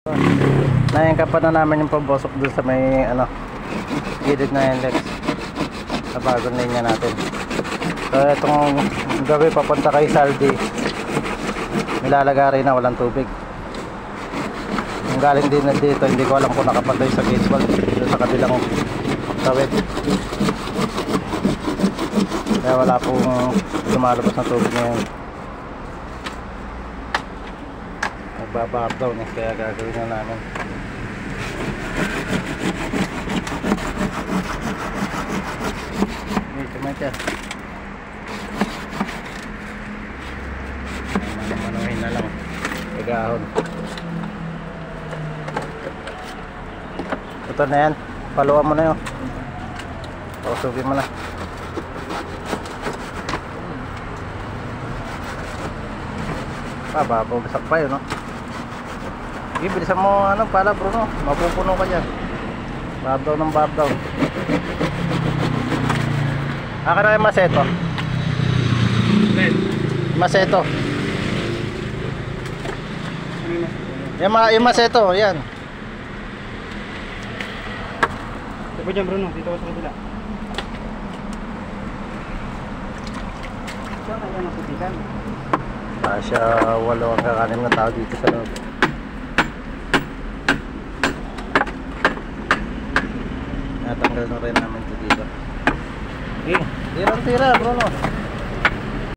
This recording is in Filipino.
Naiangkapan na namin yung pambosok dun sa may gilid na yung legs sa bagong linya natin. So itong gabi papunta kay Saldi, nilalagari na walang tubig. Yung galing din na dito, hindi ko alam kung nakapantay sa gauge valve dito sa kabilang tawid, kaya wala pong lumalabas na tubig ngayon. Nagbabahap daw kaya gagawin na namin. Ito manuhin na lang pagahon. Ito na yan, paluan mo na yun, pausugin mo na. Babasak pa yun, no? Sige, bilisan mo pala Bruno, mapupuno ka dyan. Bahab daw ng bahab daw. Aka na yung maseto. Maseto. Yung maseto, yan. Ito dyan Bruno, dito ako sa kabila. Saan na yan ang putikan? Siya 8 hanggang 6 na tao dito sa loob. Natanggal na rin namin ito dito. Tirang-tira Bruno.